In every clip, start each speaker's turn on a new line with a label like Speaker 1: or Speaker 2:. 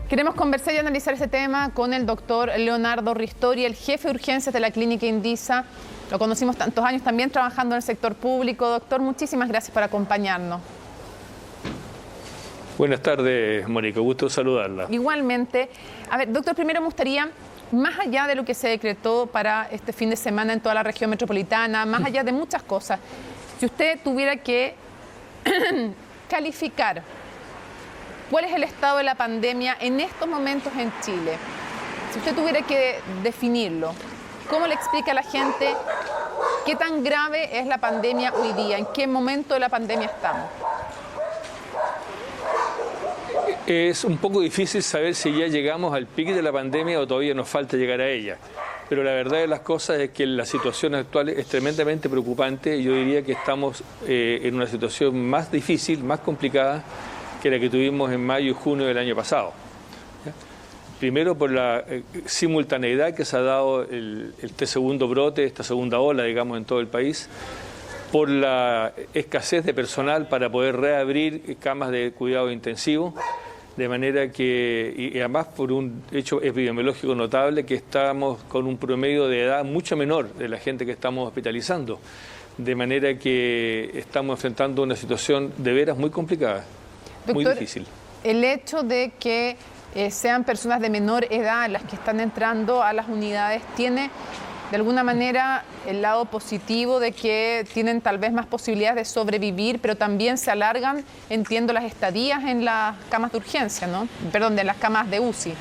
Speaker 1: Queremos conversar y analizar este tema con el doctor Leonardo Ristori, el jefe de urgencias de la Clínica Indisa. Lo conocimos tantos años también trabajando en el sector público. Doctor, muchísimas gracias por acompañarnos.
Speaker 2: Buenas tardes, Mónica. Gusto saludarla.
Speaker 1: Igualmente. A ver, doctor, primero me gustaría, más allá de lo que se decretó para este fin de semana en toda la región metropolitana, más allá de muchas cosas, si usted tuviera que calificar cuál es el estado de la pandemia en estos momentos en Chile, si usted tuviera que definirlo, ¿cómo le explica a la gente qué tan grave es la pandemia hoy día? ¿En qué momento de la pandemia estamos?
Speaker 2: Es un poco difícil saber si ya llegamos al pico de la pandemia o todavía nos falta llegar a ella. Pero la verdad de las cosas es que la situación actual es tremendamente preocupante. Yo diría que estamos en una situación más difícil, más complicada que la que tuvimos en mayo y junio del año pasado. Primero por la simultaneidad que se ha dado este segundo brote, esta segunda ola, digamos, en todo el país, por la escasez de personal para poder reabrir camas de cuidado intensivo, de manera que, y además por un hecho epidemiológico notable, que estamos con un promedio de edad mucho menor de la gente que estamos hospitalizando, de manera que estamos enfrentando una situación de veras muy complicada, doctor, muy difícil.
Speaker 1: El hecho de que sean personas de menor edad las que están entrando a las unidades tiene de alguna manera el lado positivo de que tienen tal vez más posibilidades de sobrevivir, pero también se alargan, entiendo, las estadías en las camas de urgencia, ¿no? Perdón, de las camas de UCI.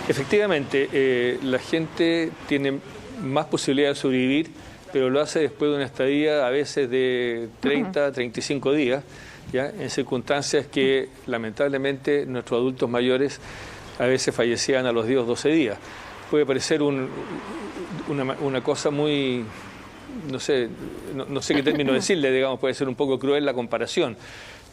Speaker 2: Efectivamente, la gente tiene más posibilidades de sobrevivir, pero lo hace después de una estadía a veces de 30, 35 días, ¿ya? En circunstancias que lamentablemente nuestros adultos mayores a veces fallecían a los 10 o 12 días. Puede parecer una cosa muy, no sé qué término decirle, digamos, puede ser un poco cruel la comparación,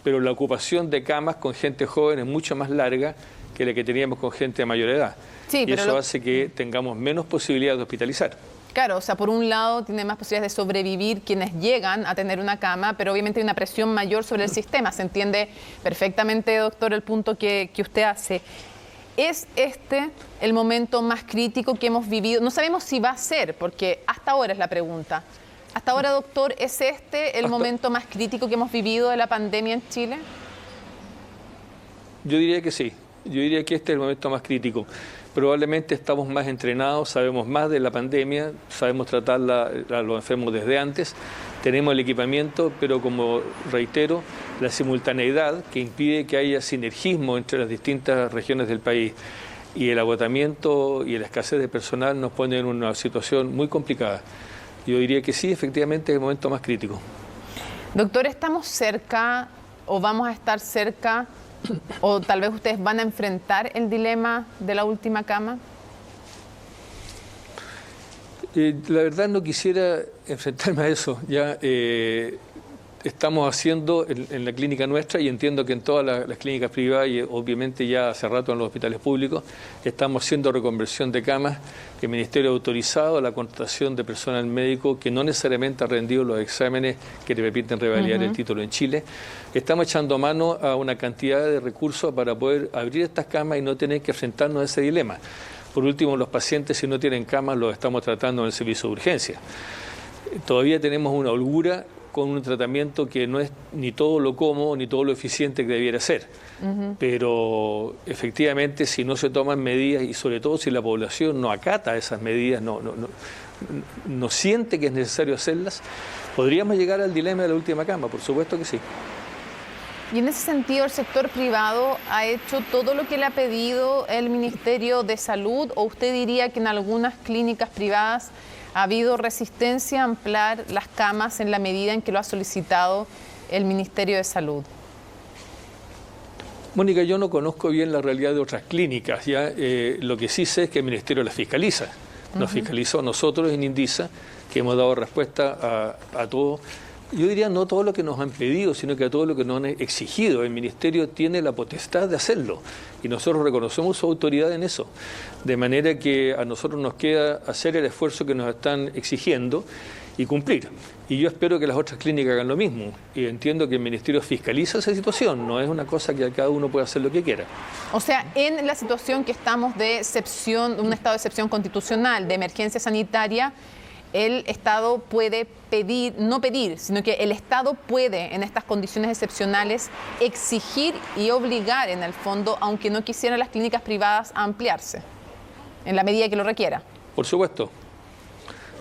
Speaker 2: pero la ocupación de camas con gente joven es mucho más larga que la que teníamos con gente de mayor edad. Sí, y eso hace que tengamos menos posibilidades de hospitalizar.
Speaker 1: Claro, o sea, por un lado tiene más posibilidades de sobrevivir quienes llegan a tener una cama, pero obviamente hay una presión mayor sobre el sistema. Se entiende perfectamente, doctor, el punto que usted hace. ¿Es este el momento más crítico que hemos vivido? No sabemos si va a ser, porque hasta ahora es la pregunta. Hasta ahora, doctor, ¿es este el momento más crítico que hemos vivido de la pandemia en Chile?
Speaker 2: Yo diría que sí. Yo diría que este es el momento más crítico. Probablemente estamos más entrenados, sabemos más de la pandemia, sabemos tratarla a los enfermos desde antes, tenemos el equipamiento, pero como reitero, la simultaneidad que impide que haya sinergismo entre las distintas regiones del país y el agotamiento y la escasez de personal nos pone en una situación muy complicada. Yo diría que sí, efectivamente es el momento más crítico.
Speaker 1: Doctor, ¿estamos cerca o vamos a estar cerca o tal vez ustedes van a enfrentar el dilema de la última cama?
Speaker 2: La verdad no quisiera enfrentarme a eso. Ya estamos haciendo en la clínica nuestra, y entiendo que en todas las clínicas privadas y obviamente ya hace rato en los hospitales públicos, estamos haciendo reconversión de camas. El Ministerio ha autorizado la contratación de personal médico que no necesariamente ha rendido los exámenes que le permiten revalidar el título en Chile. Estamos echando mano a una cantidad de recursos para poder abrir estas camas y no tener que enfrentarnos a ese dilema. Por último, los pacientes, si no tienen camas, los estamos tratando en el servicio de urgencia. Todavía tenemos una holgura con un tratamiento que no es ni todo lo cómodo ni todo lo eficiente que debiera ser. Pero efectivamente, si no se toman medidas y sobre todo si la población no acata esas medidas, no siente que es necesario hacerlas, podríamos llegar al dilema de la última cama, por supuesto que sí.
Speaker 1: Y en ese sentido, ¿el sector privado ha hecho todo lo que le ha pedido el Ministerio de Salud, o usted diría que en algunas clínicas privadas ha habido resistencia a ampliar las camas en la medida en que lo ha solicitado el Ministerio de Salud?
Speaker 2: Mónica, yo no conozco bien la realidad de otras clínicas. Ya lo que sí sé es que el Ministerio las fiscaliza. Nos fiscalizó a nosotros en Indisa, que hemos dado respuesta a todo. Yo diría no todo lo que nos han pedido, sino que a todo lo que nos han exigido. El Ministerio tiene la potestad de hacerlo y nosotros reconocemos su autoridad en eso. De manera que a nosotros nos queda hacer el esfuerzo que nos están exigiendo y cumplir. Y yo espero que las otras clínicas hagan lo mismo. Y entiendo que el Ministerio fiscaliza esa situación, no es una cosa que cada uno puede hacer lo que quiera.
Speaker 1: O sea, en la situación que estamos de excepción, un estado de excepción constitucional, de emergencia sanitaria, el Estado puede pedir, no pedir, sino que el Estado puede, en estas condiciones excepcionales, exigir y obligar, en el fondo, aunque no quisieran las clínicas privadas, a ampliarse, en la medida que lo requiera.
Speaker 2: Por supuesto.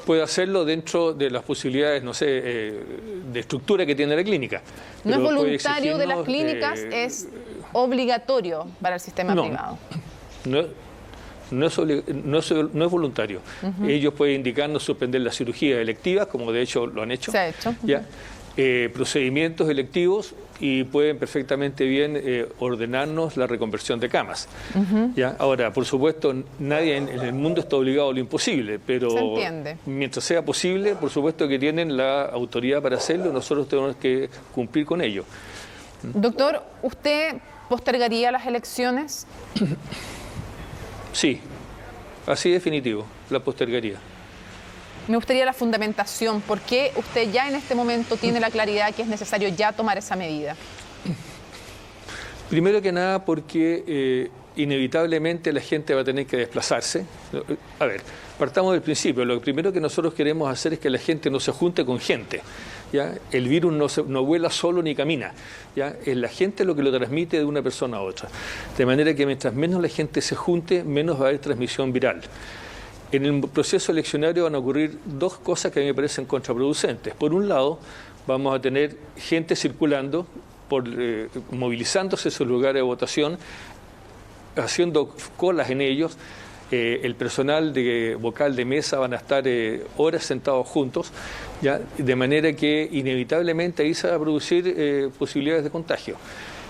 Speaker 2: Puede hacerlo dentro de las posibilidades, no sé, de estructura que tiene la clínica.
Speaker 1: No es voluntario de las clínicas, es obligatorio para el sistema privado.
Speaker 2: No es voluntario. Ellos pueden indicarnos suspender las cirugías electivas, como de hecho lo han hecho.
Speaker 1: Se ha hecho.
Speaker 2: ¿Ya? Procedimientos electivos y pueden perfectamente bien ordenarnos la reconversión de camas. ¿Ya? Ahora, por supuesto, nadie en el mundo está obligado a lo imposible, pero
Speaker 1: se entiende.
Speaker 2: Mientras sea posible, por supuesto que tienen la autoridad para hacerlo, nosotros tenemos que cumplir con ello.
Speaker 1: Doctor, ¿usted postergaría las elecciones?
Speaker 2: Sí, así definitivo, la postergaría.
Speaker 1: Me gustaría la fundamentación. ¿Por qué usted ya en este momento tiene la claridad que es necesario ya tomar esa medida?
Speaker 2: Primero que nada porque inevitablemente la gente va a tener que desplazarse. A ver, partamos del principio. Lo primero que nosotros queremos hacer es que la gente no se junte con gente. ¿Ya? El virus no vuela solo ni camina. ¿Ya? Es la gente lo que lo transmite de una persona a otra. De manera que mientras menos la gente se junte, menos va a haber transmisión viral. En el proceso eleccionario van a ocurrir dos cosas que a mí me parecen contraproducentes. Por un lado, vamos a tener gente circulando, movilizándose en sus lugares de votación, haciendo colas en ellos. El personal vocal de mesa van a estar horas sentados juntos, ¿ya? De manera que inevitablemente ahí se va a producir posibilidades de contagio.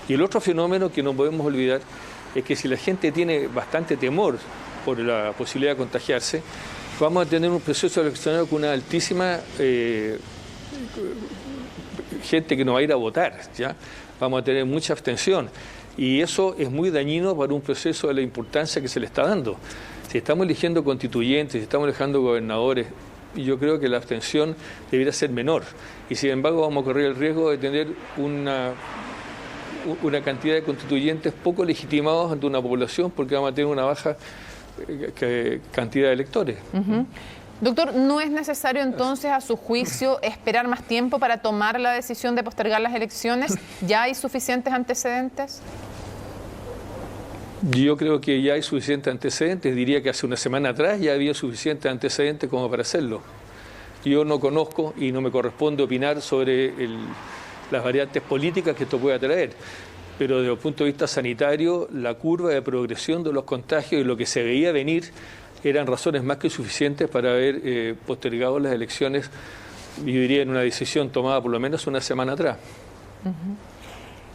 Speaker 2: Y el otro fenómeno que no podemos olvidar es que si la gente tiene bastante temor por la posibilidad de contagiarse, vamos a tener un proceso eleccionario con una altísima gente que no va a ir a votar, ¿ya? Vamos a tener mucha abstención y eso es muy dañino para un proceso de la importancia que se le está dando. Si estamos eligiendo constituyentes, si estamos eligiendo gobernadores, yo creo que la abstención debería ser menor y sin embargo vamos a correr el riesgo de tener una cantidad de constituyentes poco legitimados ante una población porque vamos a tener una baja cantidad de electores.
Speaker 1: Doctor, ¿no es necesario entonces, a su juicio, esperar más tiempo para tomar la decisión de postergar las elecciones? ¿Ya hay suficientes antecedentes?
Speaker 2: Yo creo que ya hay suficientes antecedentes. Diría que hace una semana atrás ya había suficientes antecedentes como para hacerlo. Yo no conozco y no me corresponde opinar sobre las variantes políticas que esto pueda traer. Pero desde el punto de vista sanitario, la curva de progresión de los contagios y lo que se veía venir eran razones más que suficientes para haber postergado las elecciones, yo diría, en una decisión tomada por lo menos una semana atrás.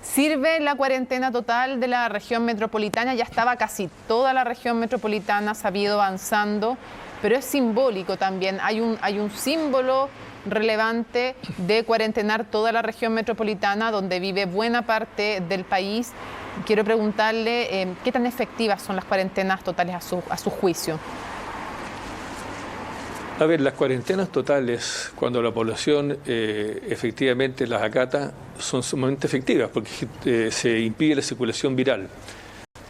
Speaker 1: ¿Sirve la cuarentena total de la región metropolitana? Ya estaba casi toda la región metropolitana, se ha ido avanzando, pero es simbólico también. Hay un símbolo relevante de cuarentenar toda la región metropolitana donde vive buena parte del país. Quiero preguntarle qué tan efectivas son las cuarentenas totales a su juicio.
Speaker 2: A ver, las cuarentenas totales, cuando la población efectivamente las acata, son sumamente efectivas porque se impide la circulación viral.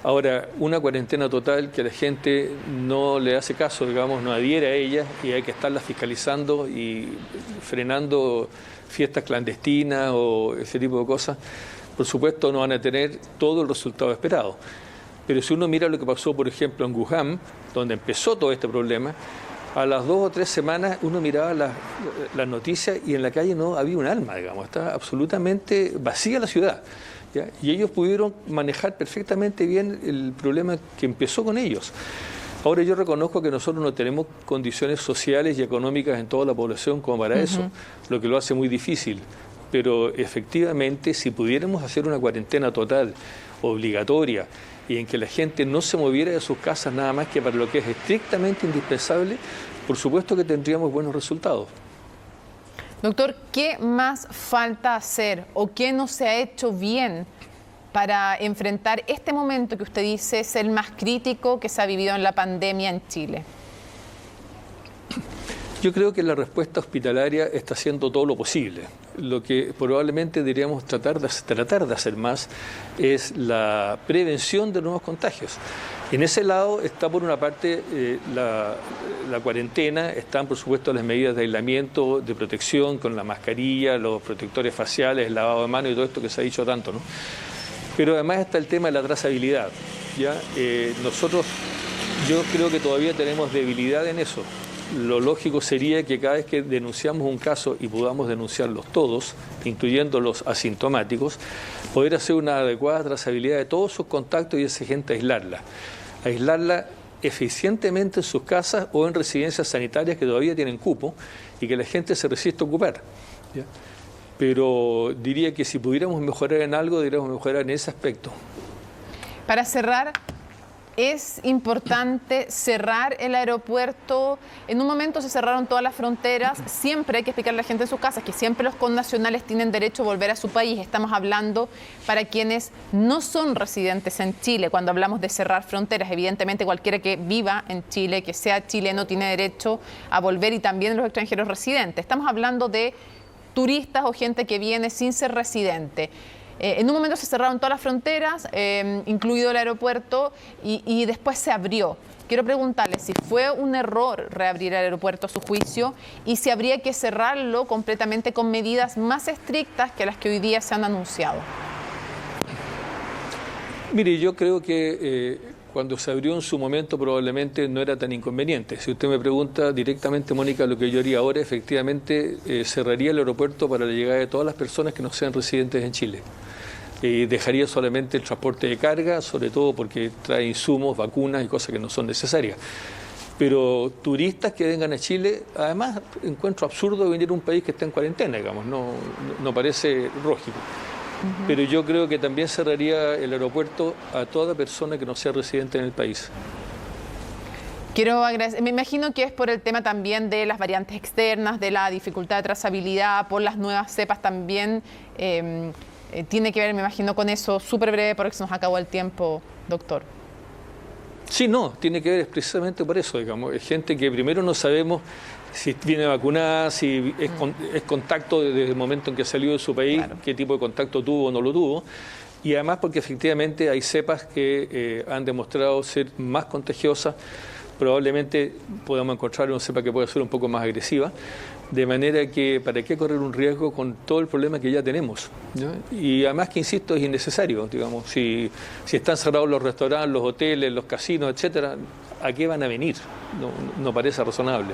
Speaker 2: Ahora, una cuarentena total que la gente no le hace caso, digamos, no adhiere a ella y hay que estarla fiscalizando y frenando fiestas clandestinas o ese tipo de cosas, por supuesto no van a tener todo el resultado esperado. Pero si uno mira lo que pasó, por ejemplo, en Wuhan, donde empezó todo este problema, a las 2 o 3 semanas uno miraba las noticias y en la calle no había un alma, digamos, estaba absolutamente vacía la ciudad. ¿Ya? Y ellos pudieron manejar perfectamente bien el problema que empezó con ellos. Ahora yo reconozco que nosotros no tenemos condiciones sociales y económicas en toda la población como para eso, lo que lo hace muy difícil. Pero efectivamente, si pudiéramos hacer una cuarentena total, obligatoria, y en que la gente no se moviera de sus casas nada más que para lo que es estrictamente indispensable, por supuesto que tendríamos buenos resultados.
Speaker 1: Doctor, ¿qué más falta hacer o qué no se ha hecho bien para enfrentar este momento que usted dice es el más crítico que se ha vivido en la pandemia en Chile?
Speaker 2: Yo creo que la respuesta hospitalaria está haciendo todo lo posible. Lo que probablemente deberíamos tratar de hacer más es la prevención de nuevos contagios. En ese lado está, por una parte, la cuarentena, están, por supuesto, las medidas de aislamiento, de protección, con la mascarilla, los protectores faciales, el lavado de manos y todo esto que se ha dicho tanto, ¿no? Pero además está el tema de la trazabilidad, ¿ya? Yo creo que todavía tenemos debilidad en eso. Lo lógico sería que cada vez que denunciamos un caso y podamos denunciarlos todos, incluyendo los asintomáticos, poder hacer una adecuada trazabilidad de todos sus contactos y esa gente aislarla eficientemente en sus casas o en residencias sanitarias que todavía tienen cupo y que la gente se resiste a ocupar, ¿ya? Pero diría que si pudiéramos mejorar en algo, deberíamos mejorar en ese aspecto.
Speaker 1: Para cerrar, es importante cerrar el aeropuerto. En un momento se cerraron todas las fronteras. Siempre hay que explicarle a la gente en sus casas que siempre los connacionales tienen derecho a volver a su país. Estamos hablando para quienes no son residentes en Chile. Cuando hablamos de cerrar fronteras, evidentemente cualquiera que viva en Chile, que sea chileno, tiene derecho a volver, y también los extranjeros residentes. Estamos hablando de turistas o gente que viene sin ser residente. En un momento se cerraron todas las fronteras, incluido el aeropuerto, y después se abrió. Quiero preguntarle si fue un error reabrir el aeropuerto a su juicio y si habría que cerrarlo completamente con medidas más estrictas que las que hoy día se han anunciado.
Speaker 2: Mire, yo creo que cuando se abrió en su momento probablemente no era tan inconveniente. Si usted me pregunta directamente, Mónica, lo que yo haría ahora, efectivamente cerraría el aeropuerto para la llegada de todas las personas que no sean residentes en Chile. Dejaría solamente el transporte de carga, sobre todo porque trae insumos, vacunas y cosas que no son necesarias. Pero turistas que vengan a Chile, además encuentro absurdo venir a un país que está en cuarentena, digamos, no parece lógico. Pero yo creo que también cerraría el aeropuerto a toda persona que no sea residente en el país.
Speaker 1: Quiero agradecer, me imagino que es por el tema también de las variantes externas, de la dificultad de trazabilidad, por las nuevas cepas también. Tiene que ver, me imagino, con eso. Súper breve porque se nos acabó el tiempo, doctor.
Speaker 2: Sí, no, tiene que ver precisamente por eso, digamos. Es gente que primero no sabemos si viene vacunada, si es contacto desde el momento en que salió de su país, claro, qué tipo de contacto tuvo o no lo tuvo. Y además porque efectivamente hay cepas que han demostrado ser más contagiosas. Probablemente podamos encontrar una cepa que pueda ser un poco más agresiva. De manera que, ¿para qué correr un riesgo con todo el problema que ya tenemos? ¿No? Y además que, insisto, es innecesario, digamos. Si están cerrados los restaurantes, los hoteles, los casinos, etcétera, ¿a qué van a venir? No parece razonable.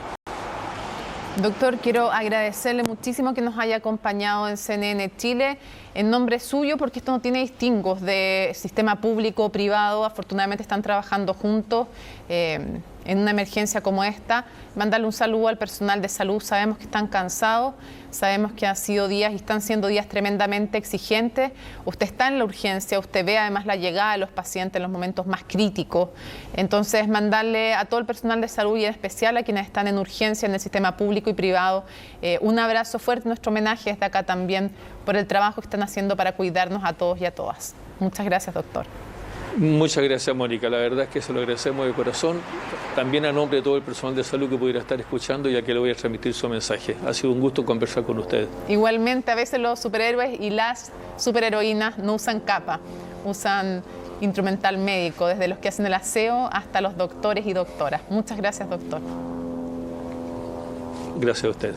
Speaker 1: Doctor, quiero agradecerle muchísimo que nos haya acompañado en CNN Chile, en nombre suyo, porque esto no tiene distingos de sistema público o privado. Afortunadamente están trabajando juntos en una emergencia como esta. Mandarle un saludo al personal de salud. Sabemos que están cansados, sabemos que han sido días y están siendo días tremendamente exigentes. Usted está en la urgencia, usted ve además la llegada de los pacientes en los momentos más críticos. Entonces, mandarle a todo el personal de salud y en especial a quienes están en urgencia en el sistema público y privado un abrazo fuerte, nuestro homenaje desde acá también por el trabajo que están haciendo para cuidarnos a todos y a todas. Muchas gracias, doctor.
Speaker 2: Muchas gracias, Mónica. La verdad es que se lo agradecemos de corazón. También a nombre de todo el personal de salud que pudiera estar escuchando, ya que le voy a transmitir su mensaje. Ha sido un gusto conversar con usted. Igualmente,
Speaker 1: a veces los superhéroes y las superheroínas no usan capa, usan instrumental médico, desde los que hacen el aseo hasta los doctores y doctoras. Muchas gracias, doctor.
Speaker 2: Gracias a usted.